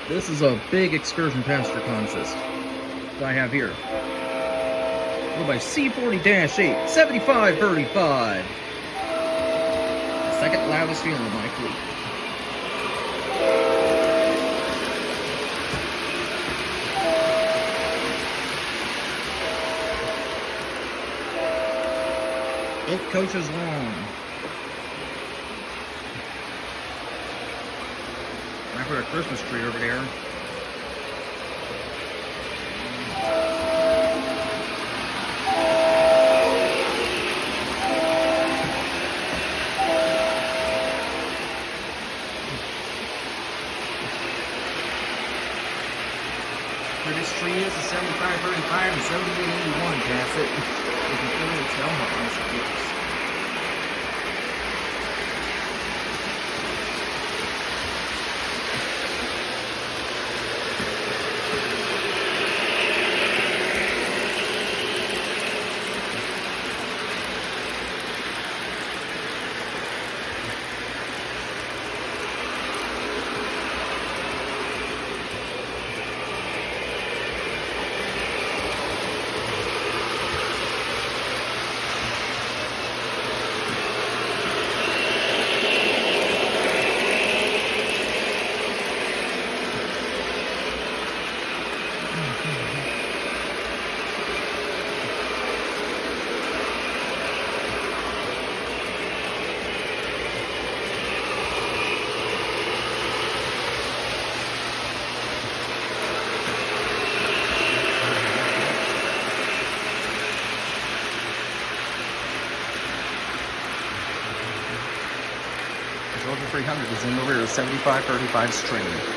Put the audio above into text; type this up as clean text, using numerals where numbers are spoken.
This is a big excursion passenger consist that I have here. Run by C40-8, 75-35. The second loudest unit of my fleet. Both coaches long. I put a Christmas tree over there. Where this tree is 75-35 and 78-81 past it. You can clearly tell how nice it looks. Georgia 300 is in the rear, 75-35 string.